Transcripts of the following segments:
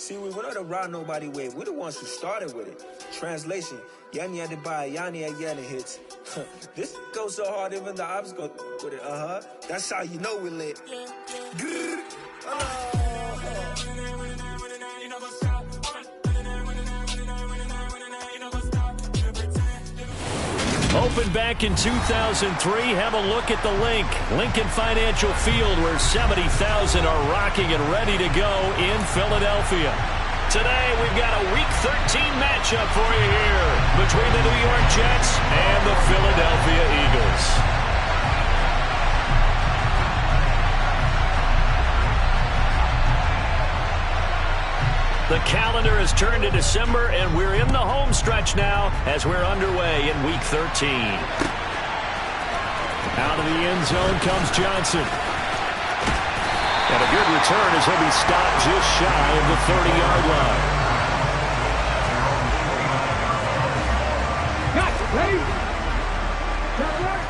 See, we don't ride nobody with. We're the ones who started with it. Translation: Yanni had to buy Yanni again hits. This goes so hard, even the ops go with it. That's how you know we're lit. Opened back in 2003. Have a look at the link. Lincoln Financial Field, where 70,000 are rocking and ready to go in Philadelphia. Today, we've got a Week 13 matchup for you here between the New York Jets and the Philadelphia Eagles. The calendar has turned to December, and we're in the home stretch now as we're underway in Week 13. Out of the end zone comes Johnson. And a good return as he'll be stopped just shy of the 30-yard line. Gotcha, ready? Time to work.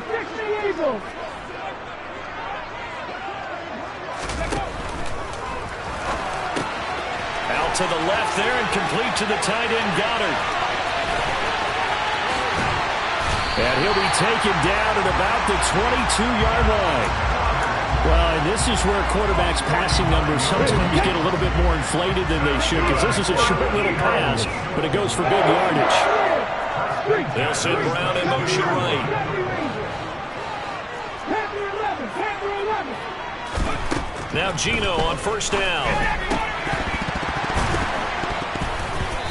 Fix the Eagles! Out to the left there and complete to the tight end, Goddard. And he'll be taken down at about the 22-yard line. Well, and this is where quarterbacks' passing numbers sometimes get a little bit more inflated than they should, because this is a short little pass, but it goes for good yardage. They'll send Brown in motion right. Now Geno on first down.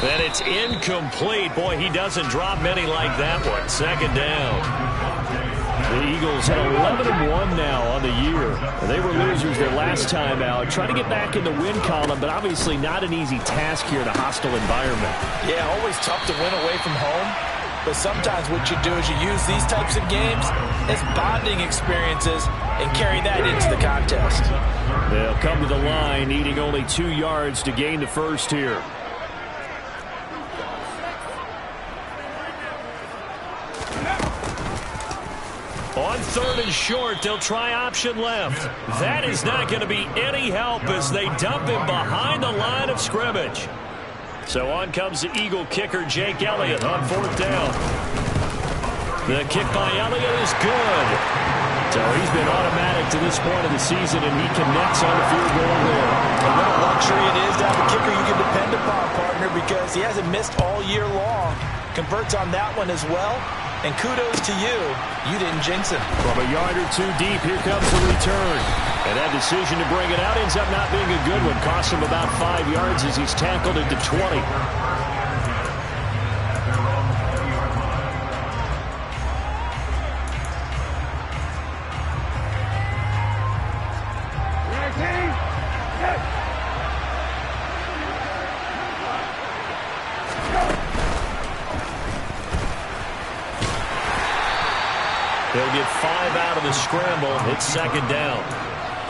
And it's incomplete. Boy, he doesn't drop many like that one. Second down. The Eagles at 11-1 now on the year. They were losers their last time out. Trying to get back in the win column, but obviously not an easy task here in a hostile environment. Yeah, always tough to win away from home. But sometimes what you do is you use these types of games as bonding experiences and carry that into the contest. They'll come to the line, needing only 2 yards to gain the first here. On third and short, they'll try option left. That is not going to be any help as they dump him behind the line of scrimmage. So on comes the Eagle kicker, Jake Elliott, on fourth down. The kick by Elliott is good. So he's been automatic to this point of the season, and he connects on the field goal there. And what a luxury it is to have a kicker you can depend upon, partner, because he hasn't missed all year long. Converts on that one as well. And kudos to you. You didn't jinx him. From a yard or two deep, here comes the return. And that decision to bring it out ends up not being a good one. Cost him about 5 yards as he's tackled at the 20. They'll get 5 out of the scramble. It's second down.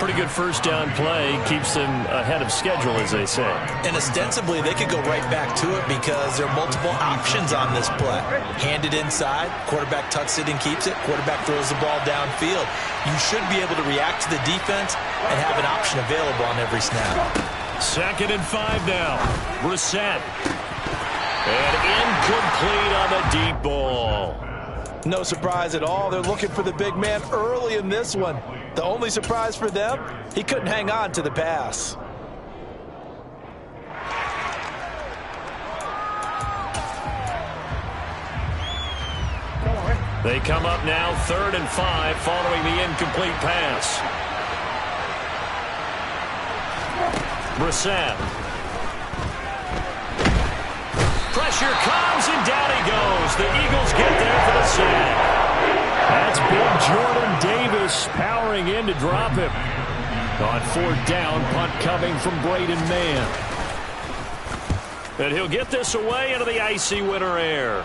Pretty good first down play. Keeps them ahead of schedule, as they say. And ostensibly, they could go right back to it because there are multiple options on this play. Hand it inside. Quarterback tucks it and keeps it. Quarterback throws the ball downfield. You should be able to react to the defense and have an option available on every snap. Second and 5 now. Brissett. And incomplete on the deep ball. No surprise at all. They're looking for the big man early in this one. The only surprise for them, he couldn't hang on to the pass. They come up now, 3rd and 5, following the incomplete pass. Brissett. Pressure comes, and down he goes. The Eagles get there for the sack. That's big Jordan Davis powering in to drop him. On 4th down, punt coming from Braden Mann. And he'll get this away into the icy winter air.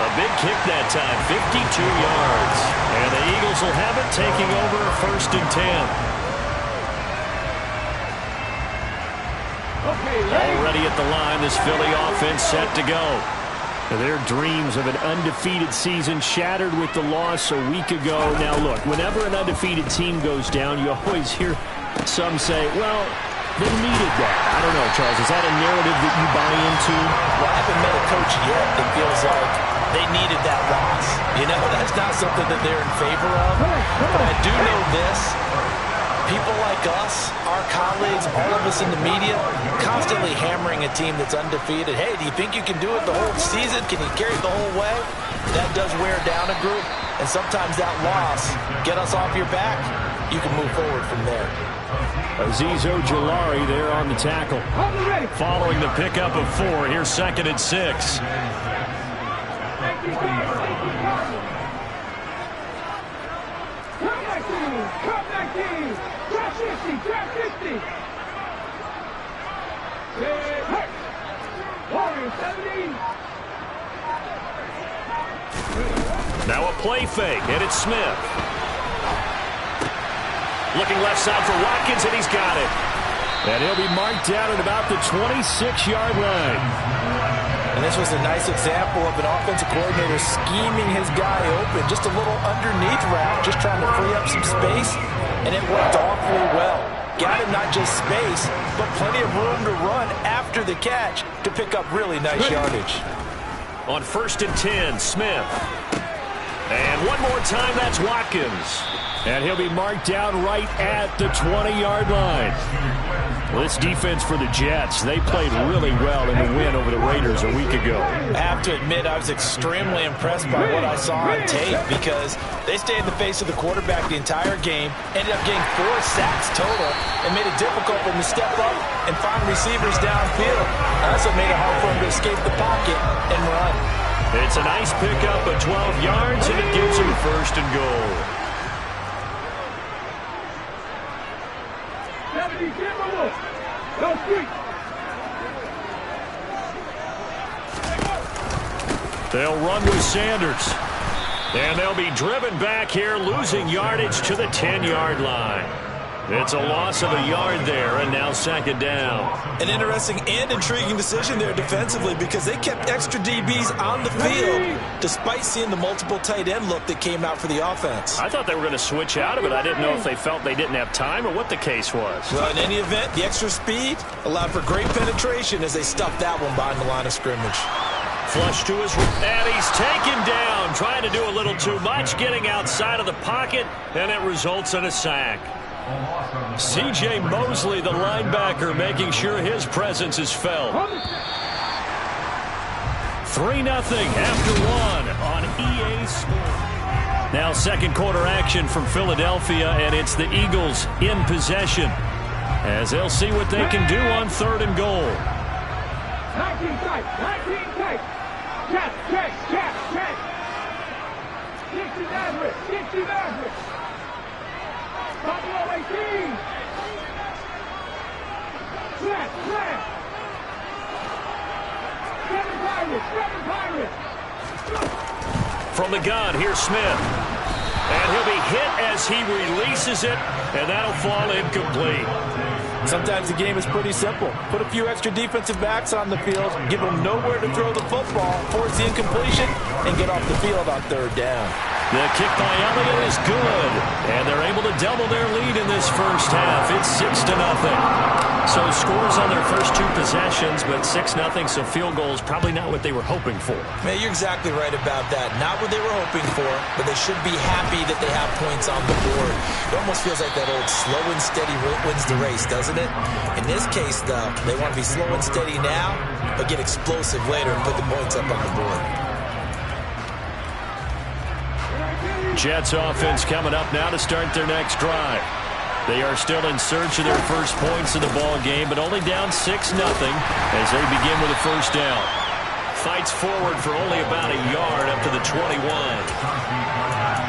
A big kick that time, 52 yards. And the Eagles will have it, taking over 1st and 10. Okay. Already at the line, this Philly offense set to go. Their dreams of an undefeated season shattered with the loss a week ago. Now, look, whenever an undefeated team goes down, you always hear some say, well, they needed that. I don't know, Charles. Is that a narrative that you buy into? Well, I haven't met a coach yet that feels like they needed that loss. You know, that's not something that they're in favor of. But I do know this. People like us, our colleagues, all of us in the media, constantly hammering a team that's undefeated. Hey, do you think you can do it the whole season? Can you carry it the whole way? That does wear down a group. And sometimes that loss, get us off your back, you can move forward from there. Azeez Ojulari there on the tackle. Following the pickup of 4, here's 2nd and 6. Now a play fake, and it's Smith. Looking left side for Watkins, and he's got it. And he'll be marked down at about the 26-yard line. And this was a nice example of an offensive coordinator scheming his guy open. Just a little underneath route, just trying to free up some space, and it worked awfully well. Got him not just space, but plenty of room to run after the catch to pick up really nice yardage. On 1st and 10, Smith. And one more time, that's Watkins. And he'll be marked down right at the 20-yard line. Well, this defense for the Jets, they played really well in the win over the Raiders a week ago. I have to admit, I was extremely impressed by what I saw on tape because they stayed in the face of the quarterback the entire game, ended up getting 4 sacks total, and made it difficult for him to step up and find receivers downfield. Also made it hard for him to escape the pocket and run. It's a nice pickup of 12 yards, and it gives him 1st and goal. They'll run with Sanders. And they'll be driven back here, losing yardage to the 10-yard line. It's a loss of a yard there, and now 2nd down. An interesting and intriguing decision there defensively because they kept extra DBs on the field despite seeing the multiple tight end look that came out for the offense. I thought they were going to switch out of it. I didn't know if they felt they didn't have time or what the case was. Well, in any event, the extra speed allowed for great penetration as they stuffed that one behind the line of scrimmage. Flush to his, and he's taken down, trying to do a little too much, getting outside of the pocket, and it results in a sack. C.J. Mosley, the linebacker, making sure his presence is felt. 3-0 after 1 on EA Sports. Now 2nd quarter action from Philadelphia, and it's the Eagles in possession as they'll see what they can do on 3rd and goal. 19 tight. Check. 60 Nazareth. Buffalo 18. Flat. 7 Pirates. From the gun, here's Smith. And he'll be hit as he releases it, and that'll fall incomplete. Sometimes the game is pretty simple. Put a few extra defensive backs on the field, give them nowhere to throw the football, force the incompletion, and get off the field on 3rd down. The kick by Elliott is good, and they're able to double their lead in this first half. It's 6-0. So scores on their first 2 possessions, but 6-0, so field goals probably not what they were hoping for. Man, you're exactly right about that. Not what they were hoping for, but they should be happy that they have points on the board. It almost feels like that old slow and steady wins the race, doesn't it? In this case, though, they want to be slow and steady now, but get explosive later and put the points up on the board. Jets offense coming up now to start their next drive. They are still in search of their first points in the ball game, but only down 6-0 as they begin with a 1st down. Fights forward for only about a yard up to the 21.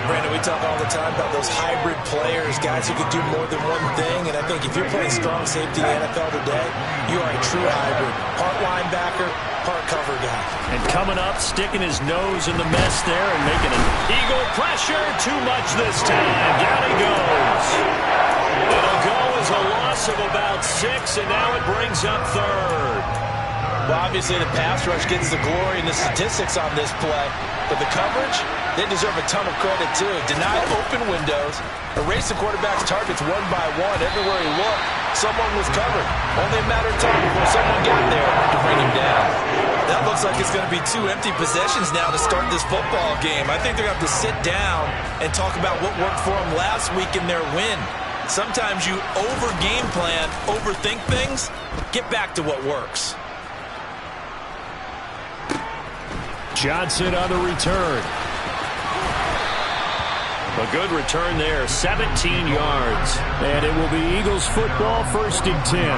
Brandon, we talk all the time about those hybrid players, guys who can do more than one thing, and I think if you're playing strong safety in the NFL today, you are a true hybrid. Part linebacker, part cover guy. And coming up, sticking his nose in the mess there and making an Eagle pressure. Too much this time. Down he goes. It'll go as a loss of about 6, and now it brings up third. Well, obviously the pass rush gets the glory and the statistics on this play, but the coverage, they deserve a ton of credit too. Denied open windows, erased the quarterback's targets one by one. Everywhere he looked, someone was covered. Only a matter of time before someone got there to bring him down. That looks like it's going to be 2 empty possessions now to start this football game. I think they're going to have to sit down and talk about what worked for them last week in their win. Sometimes you over-game plan, overthink things. Get back to what works. Johnson on the return. A good return there, 17 yards. And it will be Eagles football, 1st and 10.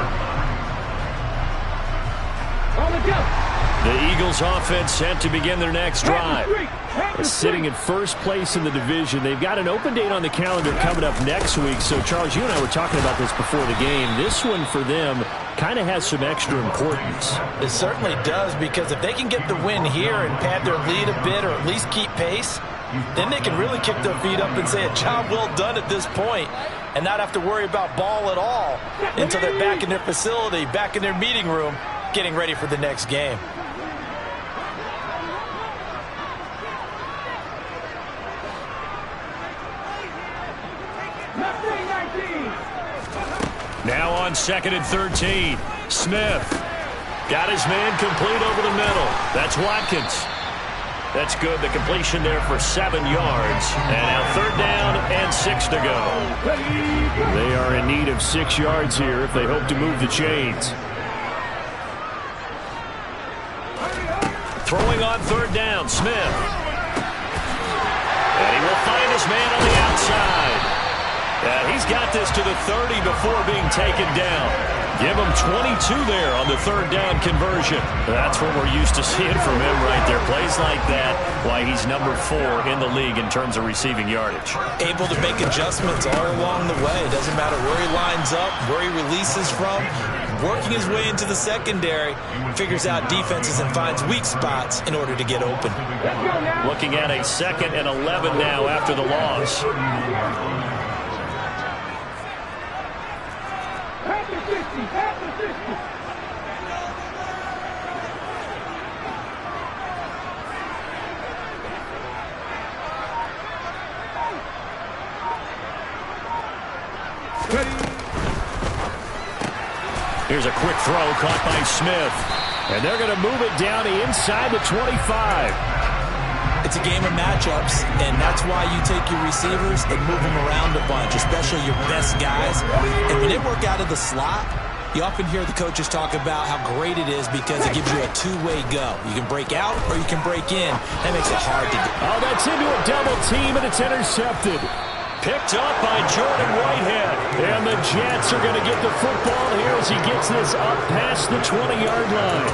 On the go. The Eagles offense set to begin their next drive. Sitting in first place in the division. They've got an open date on the calendar coming up next week. So, Charles, you and I were talking about this before the game. This one for them kind of has some extra importance. It certainly does, because if they can get the win here and pad their lead a bit or at least keep pace, then they can really kick their feet up and say a job well done at this point and not have to worry about ball at all until they're back in their facility, back in their meeting room, getting ready for the next game. Now on 2nd and 13. Smith got his man complete over the middle. That's Watkins. That's good. The completion there for 7 yards. And now 3rd down and 6 to go. They are in need of 6 yards here if they hope to move the chains. Throwing on 3rd down, Smith. And he will find his man on the outside. He's got this to the 30 before being taken down. Give him 22 there on the 3rd down conversion. That's what we're used to seeing from him right there. Plays like that, why he's number 4 in the league in terms of receiving yardage. Able to make adjustments all along the way. Doesn't matter where he lines up, where he releases from. Working his way into the secondary, figures out defenses and finds weak spots in order to get open. Looking at a 2nd and 11 now after the loss. Here's a quick throw caught by Smith. And they're going to move it down to inside the 25. It's a game of matchups, and that's why you take your receivers and move them around a bunch, especially your best guys. And when they work out of the slot, you often hear the coaches talk about how great it is because it gives you a two-way go. You can break out or you can break in. That makes it hard to do. Oh, that's into a double team, and it's intercepted. Picked up by Jordan Whitehead. And the Jets are going to get the football here as he gets this up past the 20-yard line.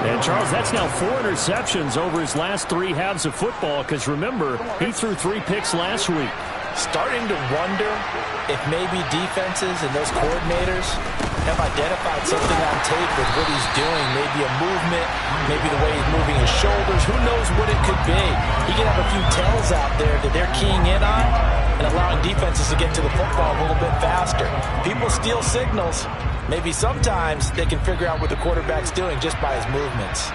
And, Charles, that's now 4 interceptions over his last 3 halves of football because, remember, he threw 3 picks last week. Starting to wonder if maybe defenses and those coordinators have identified something on tape with what he's doing. Maybe a movement, maybe the way he's moving his shoulders. Who knows what it could be? He can have a few tells out there that they're keying in on and allowing defenses to get to the football a little bit faster. People steal signals. Maybe sometimes they can figure out what the quarterback's doing just by his movements.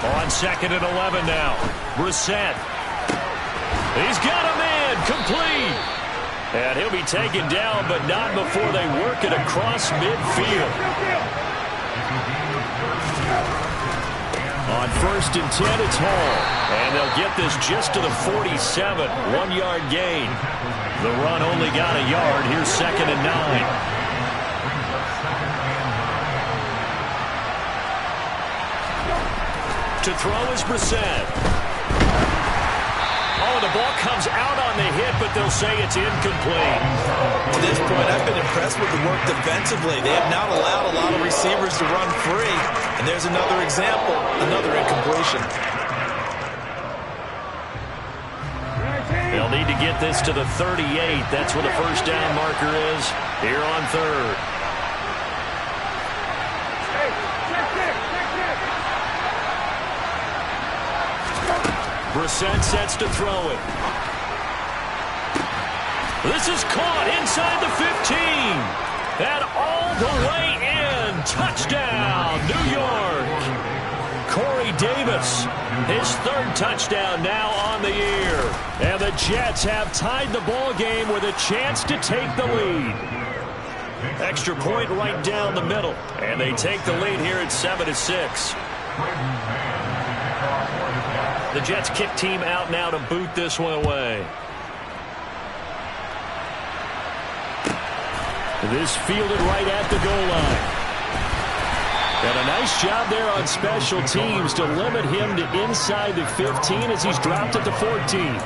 On 2nd and 11 now. Brissett. He's got a man complete. And he'll be taken down, but not before they work it across midfield. On 1st and 10, it's Hall. And they'll get this just to the 47. 1-yard gain. The run only got a yard. Here's 2nd and 9. To throw is Brissett. Oh, the ball comes out on the hit, but they'll say it's incomplete. To this point, I've been impressed with the work defensively. They have not allowed a lot of receivers to run free. And there's another example, another incompletion. They'll need to get this to the 38. That's where the 1st down marker is here on 3rd. Brissett sets to throw it. This is caught inside the 15. And all the way in. Touchdown, New York. Corey Davis, his third touchdown now on the year. And the Jets have tied the ball game with a chance to take the lead. Extra point right down the middle. And they take the lead here at 7-6. The Jets kick team out now to boot this one away. This fielded right at the goal line. And a nice job there on special teams to limit him to inside the 15 as he's dropped at the 14.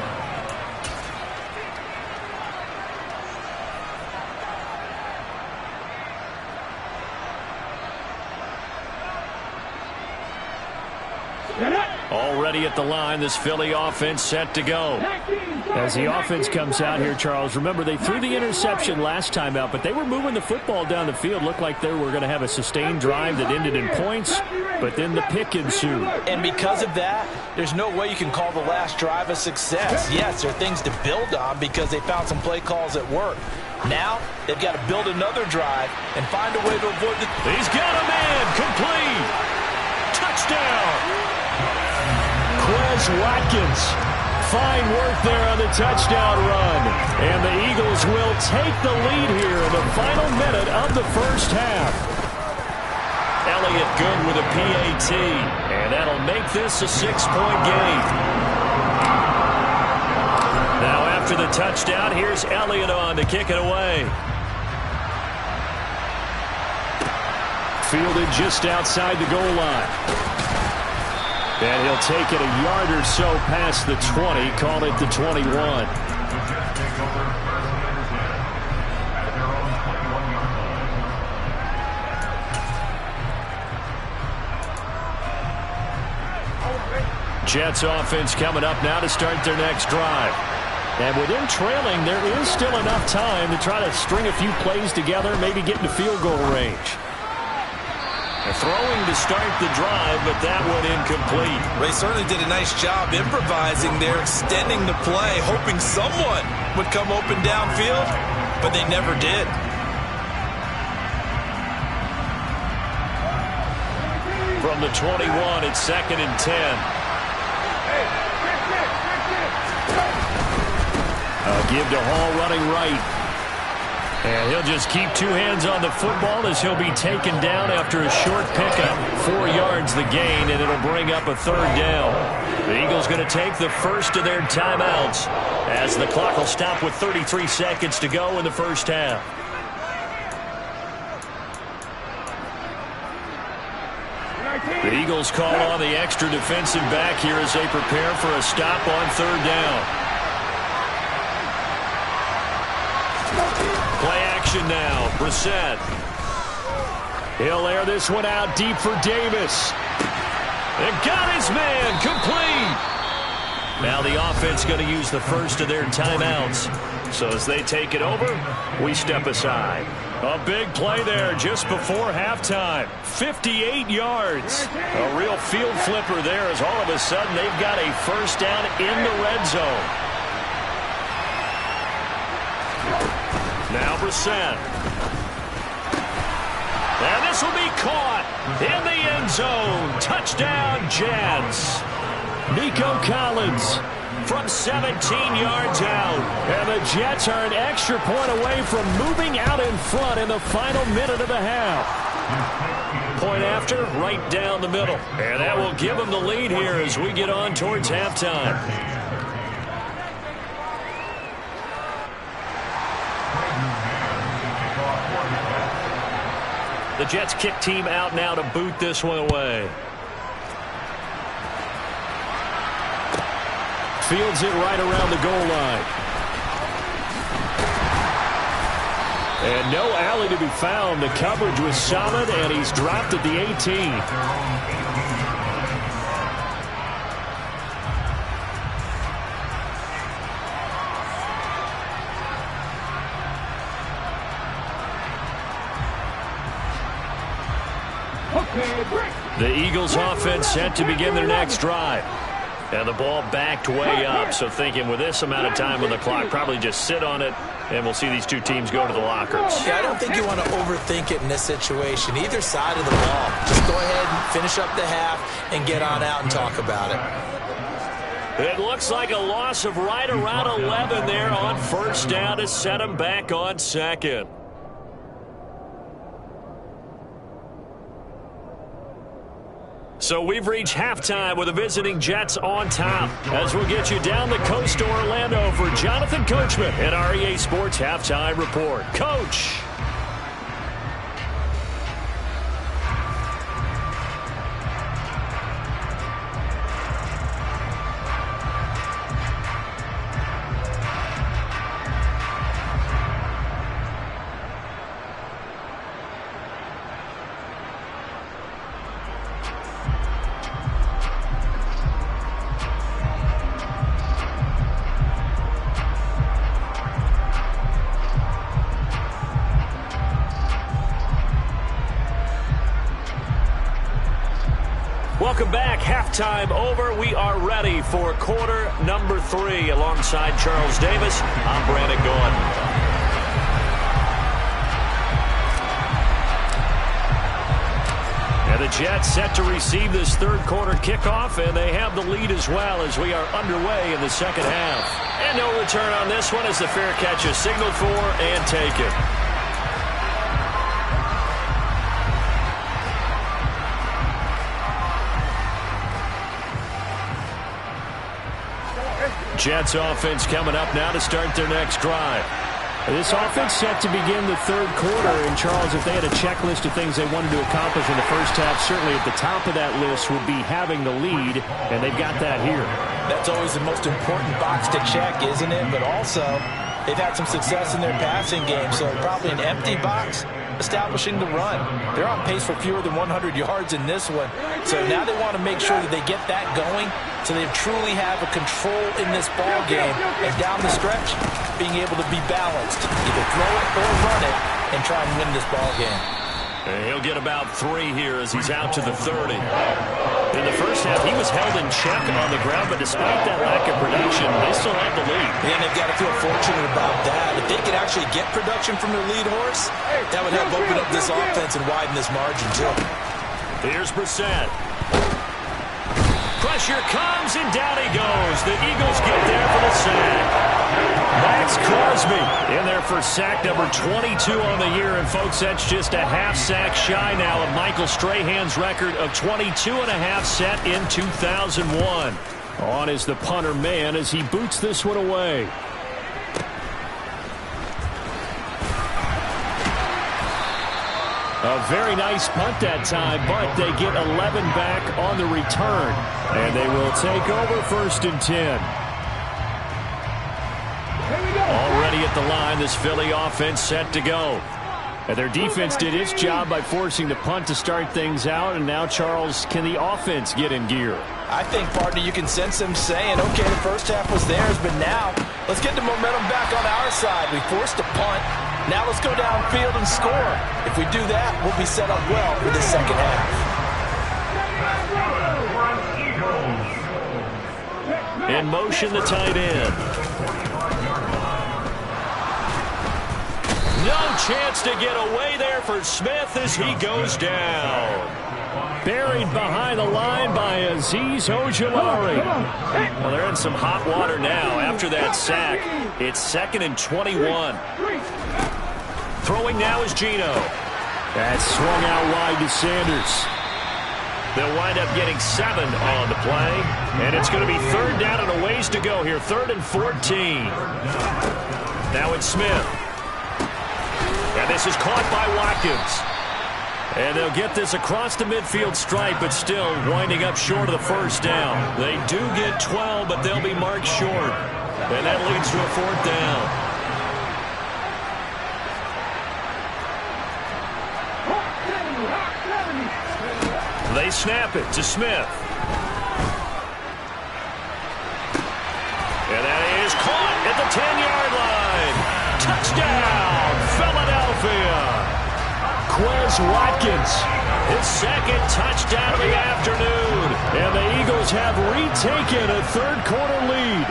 Already at the line, this Philly offense set to go. As the offense comes out here, Charles, remember they threw the interception last time out, but they were moving the football down the field. Looked like they were going to have a sustained drive that ended in points, but then the pick ensued. And because of that, there's no way you can call the last drive a success. Yes, there are things to build on because they found some play calls that work. Now, they've got to build another drive and find a way to avoid the... He's got a man, complete. Touchdown. Quez Watkins. Fine work there on the touchdown run. And the Eagles will take the lead here in the final minute of the first half. Elliott good with a PAT. And that'll make this a 6-point game. Now after the touchdown, here's Elliott on to kick it away. Fielded just outside the goal line. And he'll take it a yard or so past the 20, call it the 21. Jets offense coming up now to start their next drive. And with them trailing, there is still enough time to try to string a few plays together, maybe get into field goal range. They're throwing to start the drive, but that one incomplete. They certainly did a nice job improvising there, extending the play, hoping someone would come open downfield, but they never did. From the 21, it's 2nd and 10. Give to Hall running right. And he'll just keep two hands on the football as he'll be taken down after a short pickup. 4 yards the gain, and it'll bring up a 3rd down. The Eagles going to take the first of their timeouts as the clock will stop with 33 seconds to go in the first half. The Eagles call on the extra defensive back here as they prepare for a stop on 3rd down. Play action now. Brissett. He'll air this one out deep for Davis. And got his man complete. Now the offense going to use the first of their timeouts. So as they take it over, we step aside. A big play there just before halftime. 58 yards. A real field flipper there as all of a sudden they've got a first down in the red zone. Now Brissett. And this will be caught in the end zone. Touchdown, Jets. Nico Collins from 17 yards out. And the Jets are an extra point away from moving out in front in the final minute of the half. Point after, right down the middle. And that will give them the lead here as we get on towards halftime. The Jets kick team out now to boot this one away. Fields it right around the goal line. And no alley to be found. The coverage was solid, and he's dropped at the 18. The Eagles offense set to begin their next drive. And the ball backed way up, so thinking with this amount of time on the clock, probably just sit on it, and we'll see these two teams go to the lockers. Yeah, I don't think you want to overthink it in this situation. Either side of the ball. Just go ahead and finish up the half and get on out and talk about it. It looks like a loss of right around 11 there on first down to set them back on second. So we've reached halftime with the visiting Jets on top. As we'll get you down the coast to Orlando for Jonathan Coachman and our EA Sports Halftime Report. Coach. Welcome back. Halftime over. We are ready for quarter number 3. Alongside Charles Davis, I'm Brandon Gaudin. And the Jets set to receive this third quarter kickoff, and they have the lead as well as we are underway in the second half. And no return on this one as the fair catch is signaled for and taken. Jets offense coming up now to start their next drive. This offense set to begin the third quarter. And, Charles, if they had a checklist of things they wanted to accomplish in the first half, certainly at the top of that list would be having the lead, and they've got that here. That's always the most important box to check, isn't it? But also, they've had some success in their passing game, so probably an empty box establishing the run. They're on pace for fewer than 100 yards in this one. So now they want to make sure that they get that going so they truly have a control in this ball game. And down the stretch, being able to be balanced. Either throw it or run it and try and win this ball game. And he'll get about 3 here as he's out to the 30. In the first half, he was held in check on the ground, but despite that lack of production, they still have the lead. And they've got to feel fortunate about that. If they could actually get production from their lead horse, that would help open up this offense and widen this margin, too. Here's Brissett. Pressure comes, and down he goes. The Eagles get there for the sack. Max Crosby in there for sack number 22 on the year. And, folks, that's just a half sack shy now of Michael Strahan's record of 22.5 set in 2001. On is the punter man as he boots this one away. A very nice punt that time, but they get 11 back on the return. And they will take over 1st and 10. Already at the line, this Philly offense set to go. And their defense did its job by forcing the punt to start things out. And now, Charles, can the offense get in gear? I think, partner, you can sense them saying, okay, the first half was theirs, but now let's get the momentum back on our side. We forced a punt. Now let's go downfield and score. If we do that, we'll be set up well for the second half. In motion, the tight end. No chance to get away there for Smith as he goes down. Buried behind the line by Azeez Ojulari. Well, they're in some hot water now after that sack. It's 2nd and 21. Throwing now is Geno. That's swung out wide to Sanders. They'll wind up getting 7 on the play. And it's going to be 3rd down and a ways to go here. 3rd and 14. Now it's Smith. And this is caught by Watkins. And they'll get this across the midfield stripe, but still winding up short of the first down. They do get 12, but they'll be marked short. And that leads to a 4th down. They snap it to Smith. And that is caught at the 10-yard line. Touchdown, Philadelphia. Quez Watkins. His second touchdown of the afternoon. And the Eagles have retaken a third-quarter lead.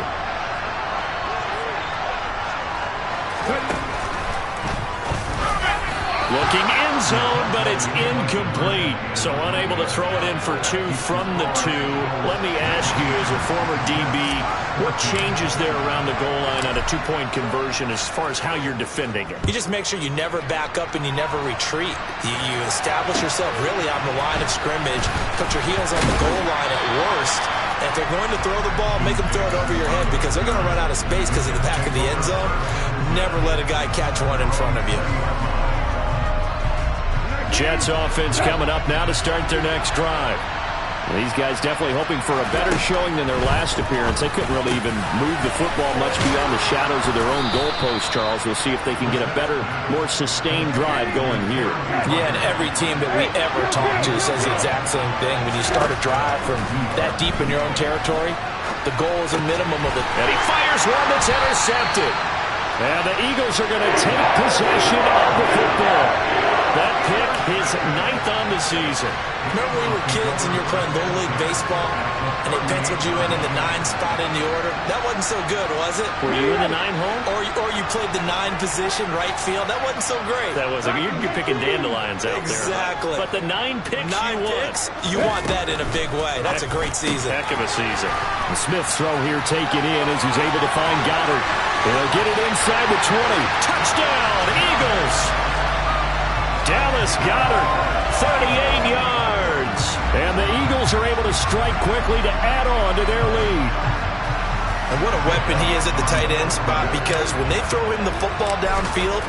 Looking end zone, but it's incomplete. So unable to throw it in for 2 from the 2. Let me ask you, as a former DB, what changes there around the goal line on a 2-point conversion as far as how you're defending it? You just make sure you never back up and you never retreat. You establish yourself really on the line of scrimmage, put your heels on the goal line at worst. And if they're going to throw the ball, make them throw it over your head because they're going to run out of space because of the back of the end zone. Never let a guy catch one in front of you. Jets offense coming up now to start their next drive. These guys definitely hoping for a better showing than their last appearance. They couldn't really even move the football much beyond the shadows of their own goalpost, Charles. We'll see if they can get a better, more sustained drive going here. Yeah, and every team that we ever talk to says the exact same thing. When you start a drive from that deep in your own territory, the goal is a minimum of it. And he fires one that's intercepted. And the Eagles are going to take possession of the football. That pick, his 9th on the season. Remember when we were kids and you were playing Little League Baseball and they penciled you in the 9 spot in the order? That wasn't so good, was it? Were you in the 9 hole? Or you played the 9 position, right field? That wasn't so great. That wasn't. You're picking dandelions out exactly. there. But the 9 picks 9 picks, you want that in a big way. That's a great season. Heck of a season. The Smith's throw here taken in as he's able to find Goddard. They'll get it inside the 20. Touchdown, Eagles! Dallas Goedert, 38 yards. And the Eagles are able to strike quickly to add on to their lead. And what a weapon he is at the tight end spot, because when they throw him the football downfield,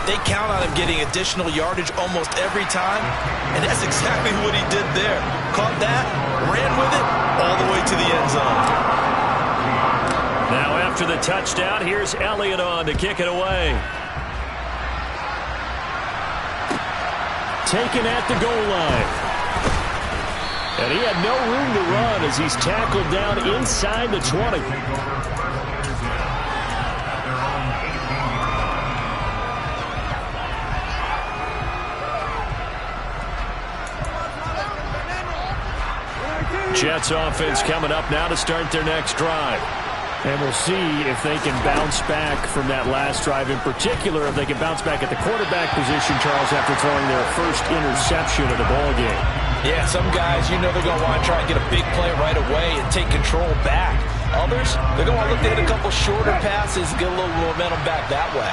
they count on him getting additional yardage almost every time. And that's exactly what he did there. Caught that, ran with it, all the way to the end zone. Now after the touchdown, here's Elliott on to kick it away. Taken at the goal line. And he had no room to run as he's tackled down inside the 20. Jets offense coming up now to start their next drive. And we'll see if they can bounce back from that last drive. In particular, if they can bounce back at the quarterback position, Charles, after throwing their first interception of the ball game. Yeah, some guys, you know they're going to want to try and get a big play right away and take control back. Others, they're going to want to look to hit a couple shorter passes and get a little momentum back that way.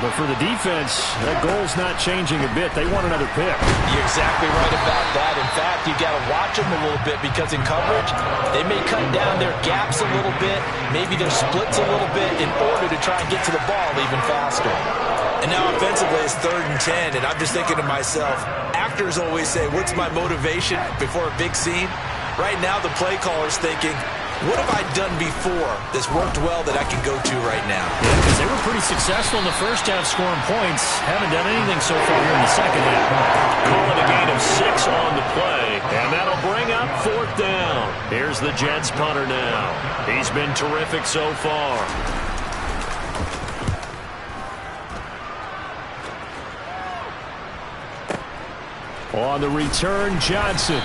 But for the defense, that goal's not changing a bit. They want another pick. You're exactly right about that. In fact, you got to watch them a little bit, because in coverage, they may cut down their gaps a little bit, maybe their splits a little bit, in order to try and get to the ball even faster. And now offensively, it's 3rd and 10, and I'm just thinking to myself, actors always say, what's my motivation before a big scene? Right now, the play caller's thinking, what have I done before that's worked well that I can go to right now? Yeah, because they were pretty successful in the first half scoring points. Haven't done anything so far here in the second half. Call it a gain of 6 on the play, and that'll bring up 4th down. Here's the Jets punter now. He's been terrific so far. On the return, Johnson.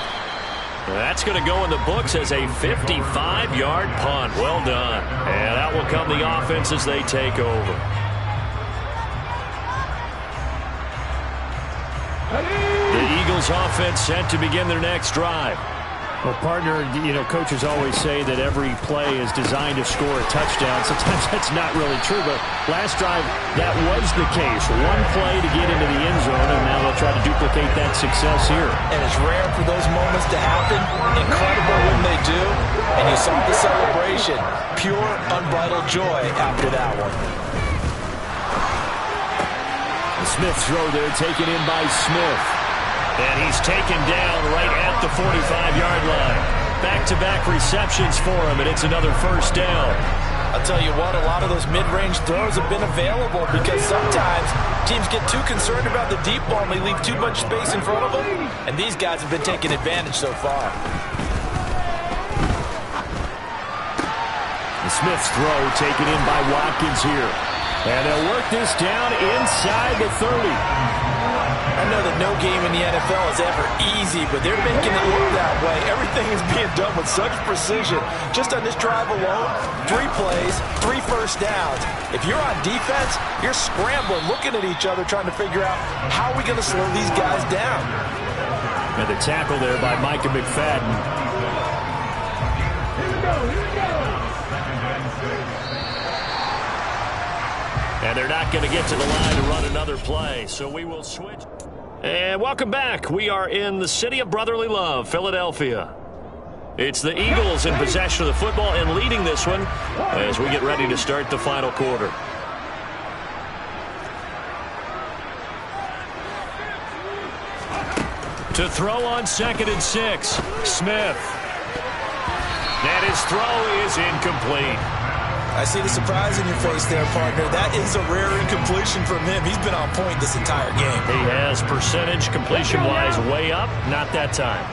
That's going to go in the books as a 55-yard punt. Well done. And out will come the offense as they take over. The Eagles offense set to begin their next drive. Well, partner, you know, coaches always say that every play is designed to score a touchdown. Sometimes that's not really true, but last drive, that was the case. One play to get into the end zone, and now they'll try to duplicate that success here. And it's rare for those moments to happen. Incredible when they do. And you saw the celebration. Pure, unbridled joy after that one. The Smith throw there, taken in by Smith. And he's taken down right at the 45-yard line. Back-to-back receptions for him, and it's another first down. I'll tell you what, a lot of those mid-range throws have been available, because sometimes teams get too concerned about the deep ball and they leave too much space in front of them, and these guys have been taking advantage so far. The Smith's throw taken in by Watkins here. And they'll work this down inside the 30. I know that no game in the NFL is ever easy, but they're making it look that way. Everything is being done with such precision. Just on this drive alone, 3 plays, 3 first downs. If you're on defense, you're scrambling, looking at each other, trying to figure out how are we going to slow these guys down. And the tackle there by Micah McFadden. Here we go, here we go. And they're not going to get to the line to run another play, so we will switch. And welcome back. We are in the city of brotherly love, Philadelphia. It's the Eagles in possession of the football and leading this one as we get ready to start the final quarter. To throw on 2nd and 6, Smith. And his throw is incomplete. I see the surprise in your face there, partner. That is a rare incompletion from him. He's been on point this entire game. He has percentage completion-wise way up, not that time.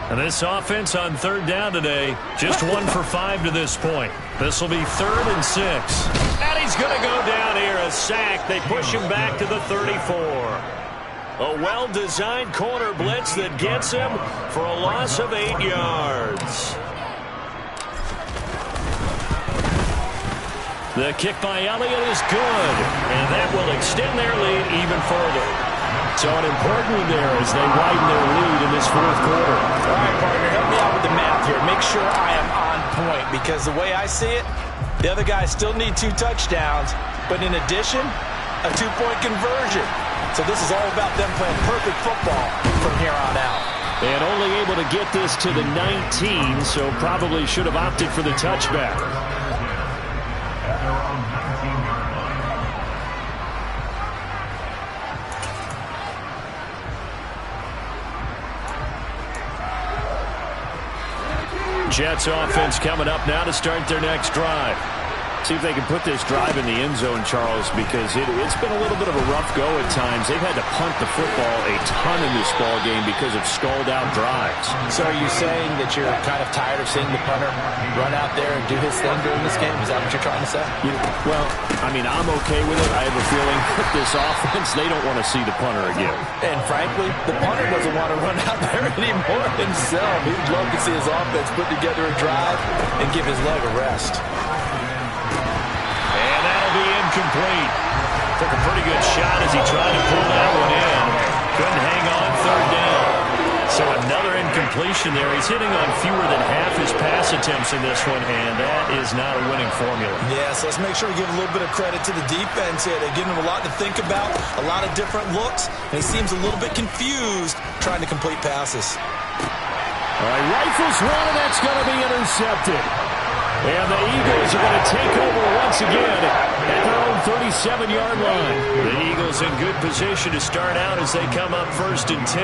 And this offense on 3rd down today, just 1 for 5 to this point. This will be 3rd and 6. And he's going to go down here, a sack. They push him back to the 34. A well-designed corner blitz that gets him for a loss of 8 yards. The kick by Elliott is good, and that will extend their lead even further. So an important one there as they widen their lead in this 4th quarter. All right, partner, help me out with the math here. Make sure I am on point, because the way I see it, the other guys still need 2 touchdowns, but in addition, a 2-point conversion. So this is all about them playing perfect football from here on out. And only able to get this to the 19, so probably should have opted for the touchback. Jets offense coming up now to start their next drive. See if they can put this drive in the end zone, Charles, because it's been a little bit of a rough go at times. They've had to punt the football a ton in this ball game because of stalled-out drives. So are you saying that you're kind of tired of seeing the punter run out there and do his thing during this game? Is that what you're trying to say? Well, I mean, I'm okay with it. I have a feeling with this offense, they don't want to see the punter again. And frankly, the punter doesn't want to run out there anymore himself. He'd love to see his offense put together a drive and give his leg a rest. Complete. Took a pretty good shot as he tried to pull that one in. Couldn't hang on 3rd down. So another incompletion there. He's hitting on fewer than half his pass attempts in this one, and that is not a winning formula. Yeah, so let's make sure we give a little bit of credit to the defense here. They're giving him a lot to think about, a lot of different looks, and he seems a little bit confused trying to complete passes. All right, rifles one, and that's going to be intercepted. And the Eagles are going to take over once again at their own 37-yard line. The Eagles in good position to start out as they come up 1st and 10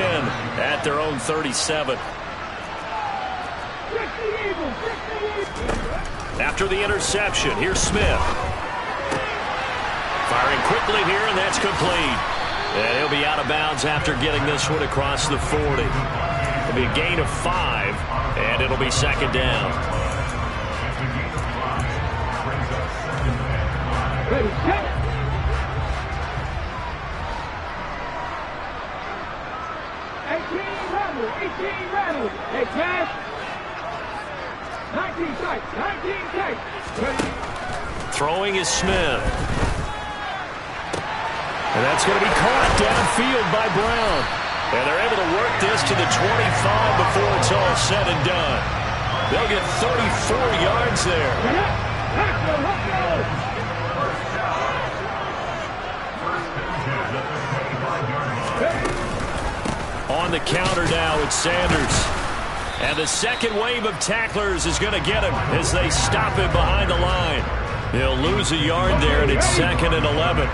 at their own 37. After the interception, here's Smith. Firing quickly here, and that's complete. And he'll be out of bounds after getting this one across the 40. It'll be a gain of 5, and it'll be 2nd down. Ready, set. 18 rattle. Hey, pass. 19 tight. 19 tight. Ready. Throwing is Smith. And that's going to be caught downfield by Brown. And they're able to work this to the 25 before it's all said and done. They'll get 34 yards there. Let's go. On the counter now, it's Sanders. And the second wave of tacklers is going to get him as they stop him behind the line. He'll lose a yard there, and it's 2nd and 11.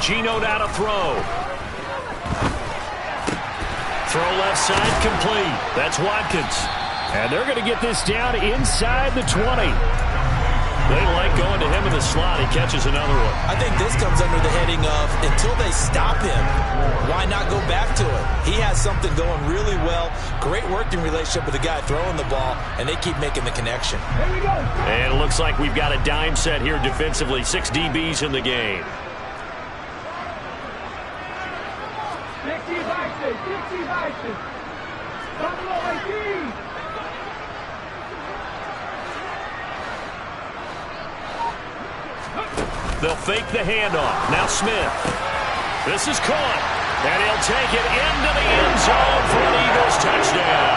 Geno now to throw. Throw left side complete. That's Watkins. And they're going to get this down inside the 20. They like going to him in the slot. He catches another one. I think this comes under the heading of, until they stop him. Why not go back to it? He has something going really well. Great working relationship with the guy throwing the ball, and they keep making the connection. And it looks like we've got a dime set here defensively. 6 DBs in the game. 60 Vikings. Buffalo 18. They'll fake the handoff. Now Smith. This is caught. And he'll take it into the end zone for an Eagles touchdown.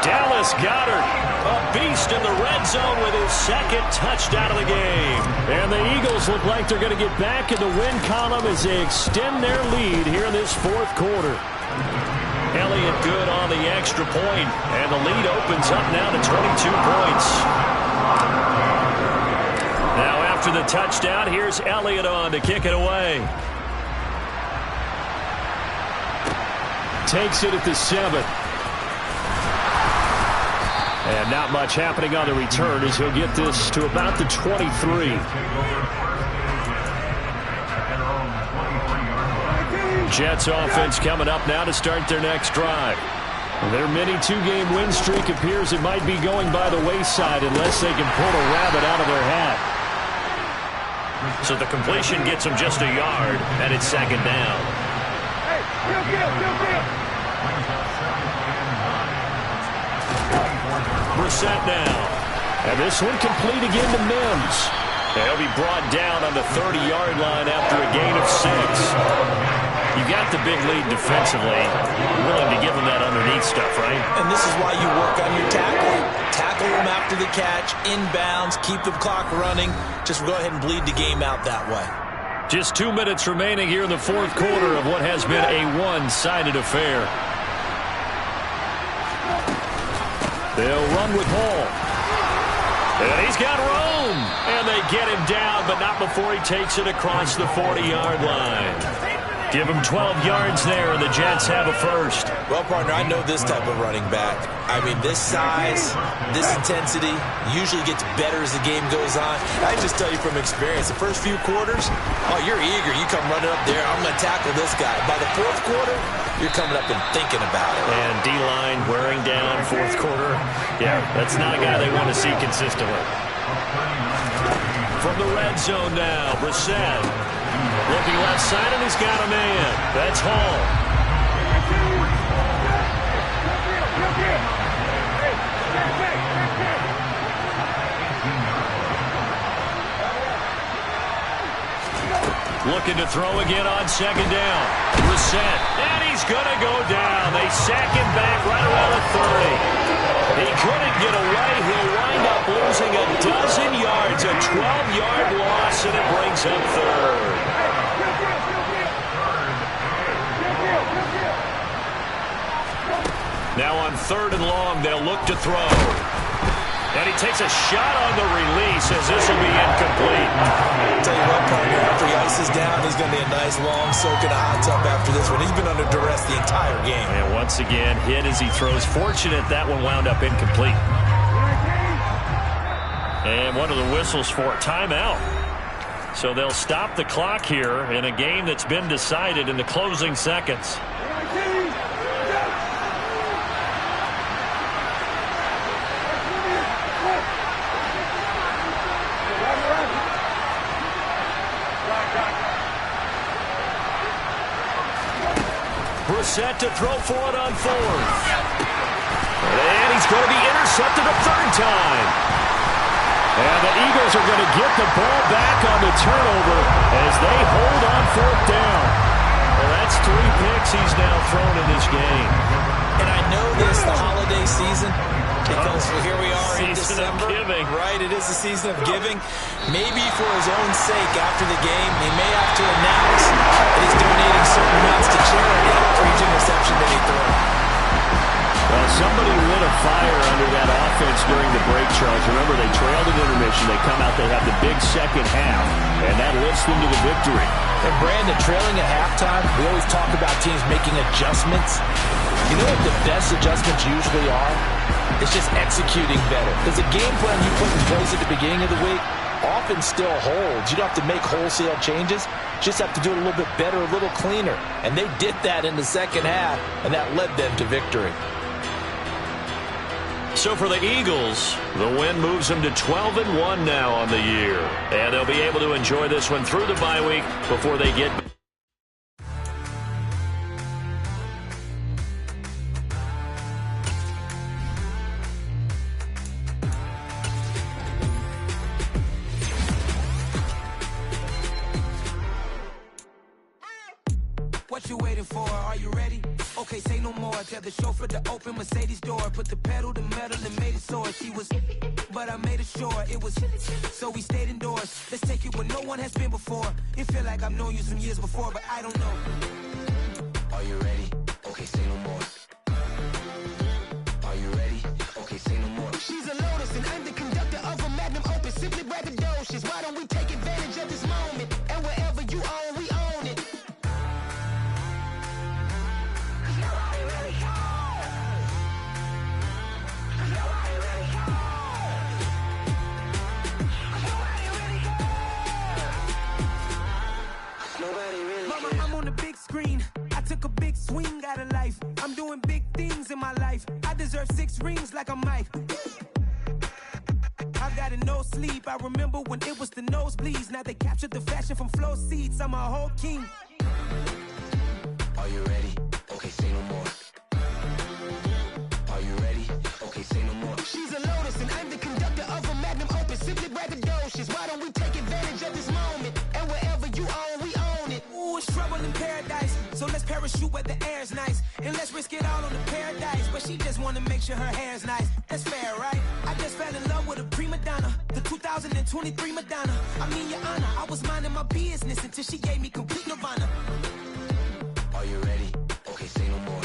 Dallas Goedert, a beast in the red zone with his second touchdown of the game. And the Eagles look like they're going to get back in the win column as they extend their lead here in this fourth quarter. Elliott good on the extra point, and the lead opens up now to 22 points. Now after the touchdown, here's Elliott on to kick it away. Takes it at the 7. And not much happening on the return as he'll get this to about the 23. Jets offense coming up now to start their next drive. Their mini 2-game win streak appears it might be going by the wayside unless they can pull a rabbit out of their hat. So the completion gets them just a yard, and it's second down. Brissett now. And this one complete again to Mims. He'll be brought down on the 30-yard line after a gain of 6. You got the big lead defensively. You're willing to give them that underneath stuff, right? And this is why you work on your tackling. Tackle them after the catch, inbounds, keep the clock running. Just go ahead and bleed the game out that way. Just 2 minutes remaining here in the fourth quarter of what has been a one-sided affair. They'll run with Hall. And he's got room. And they get him down, but not before he takes it across the 40-yard line. Give him 12 yards there, and the Jets have a first. Well, partner, I know this type of running back. I mean, this size, this intensity usually gets better as the game goes on. I just tell you from experience, the first few quarters, oh, you're eager. You come running up there, I'm going to tackle this guy. By the fourth quarter, you're coming up and thinking about it. And D-line wearing down fourth quarter. Yeah, that's not a guy they want to see consistently. From the red zone now, Brissett. Looking left side, and he's got a man. That's Hall. Looking to throw again on second down. Brissett, and he's going to go down. They sack him back right around the 30. He couldn't get away. He'll wind up losing a dozen yards, a 12-yard loss, and it brings up third. Now on 3rd and long, they'll look to throw. And he takes a shot on the release as this will be incomplete. I'll tell you what, partner, after he ices down, he's going to be a nice long soak in a hot tub after this one. He's been under duress the entire game. And once again, hit as he throws. Fortunate that one wound up incomplete. And one of the whistles for a timeout. So they'll stop the clock here in a game that's been decided in the closing seconds. Brissett to throw for it on 4th. And he's going to be intercepted a 3rd time. And the Eagles are going to get the ball back on the turnover as they hold on 4th down. Well, that's 3 picks he's now thrown in this game. And I know this, the holiday season, because here we are in December. Giving. Right, it is the season of giving. Maybe for his own sake after the game, he may have to announce that he's donating certain amounts to charity for each interception that he throws. Well, somebody lit a fire under that offense during the break, Charles. Remember, they trailed at intermission. They come out, they have the big second half, and that lifts them to the victory. And Brandon, trailing at halftime, we always talk about teams making adjustments. You know what the best adjustments usually are? It's just executing better. Because the game plan you put in place at the beginning of the week, often still holds. You don't have to make wholesale changes. Just have to do it a little bit better, a little cleaner. And they did that in the second half, and that led them to victory. So for the Eagles, the win moves them to 12-1 now on the year. And they'll be able to enjoy this one through the bye week before they get back. What you waiting for? Are you ready? Okay, say no more. Tell the chauffeur to open Mercedes door. Put the pedal to metal and made it soar. She was, but I made it sure it was. So we stayed indoors. Let's take it where no one has been before. It feel like I've known you some years before, but I don't know. Are you ready? Okay, say no more. Are you ready? Okay, say no more. She's a Lotus and I'm the conductor of a Magnum Opus. Simply braggadocious. Why don't we take advantage of this moment? And wherever you own, we own it. Mama, I'm on the big screen. I took a big swing out of life. I'm doing big things in my life. I deserve 6 rings like I'm Mike. I got no sleep. I remember when it was the nosebleeds. Now they captured the fashion from flow seats. I'm a whole king. Are you ready? Okay, say no more. Are you ready? Okay, say no more. She's a Lotus and I'm the conductor of a Magnum Opus. Simply braggadocious. Why don't we take advantage of this moment? And wherever you own, we own it. Ooh, it's trouble in paradise. So let's parachute where the air's nice. And let's risk it all on the paradise. But she just wanna make sure her hair's nice. That's fair, right? I just fell in love with a prima donna. The 2023 Madonna. I mean, your honor, I was minding my business until she gave me complete nirvana. Are you ready? Okay, say no more.